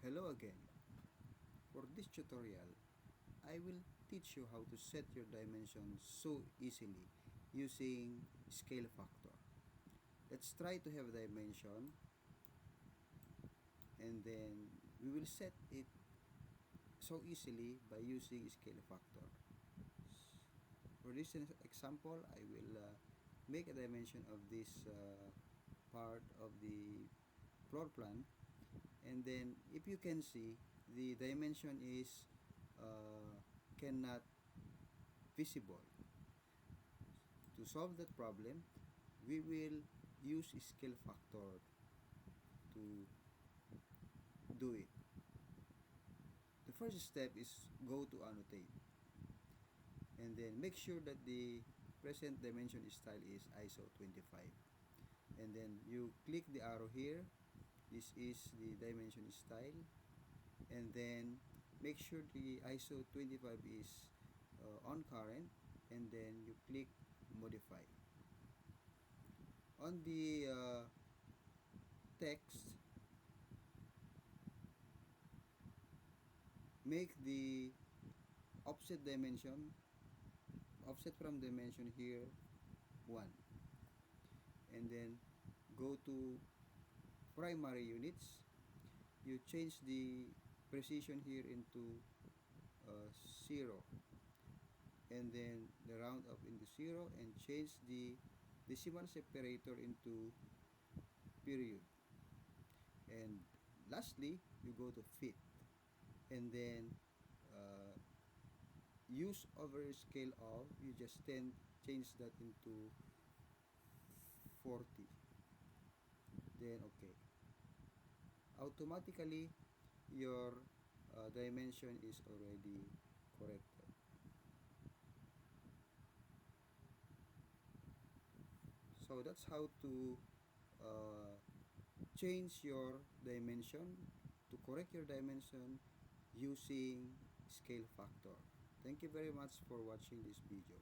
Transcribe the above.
Hello again. For this tutorial, I will teach you how to set your dimensions so easily using scale factor. Let's try to have a dimension and then we will set it so easily by using scale factor. For this example, I will make a dimension of this part of the floor plan, and then if you can see, the dimension is cannot visible. To solve that problem, we will use scale factor to do it. The first step is go to annotate and then make sure that the present dimension style is ISO 25, and then you click the arrow here. This is the dimension style, and then make sure the ISO 25 is on current, and then you click modify. On the text, make the offset from dimension here 1, and then go to primary units. You change the precision here into 0, and then the round up into 0, and change the decimal separator into period. And lastly, you go to fit, and then use over scale of, you just change that into 40, then okay, automatically your dimension is already corrected. So that's how to change your dimension, to correct your dimension using scale factor. Thank you very much for watching this video.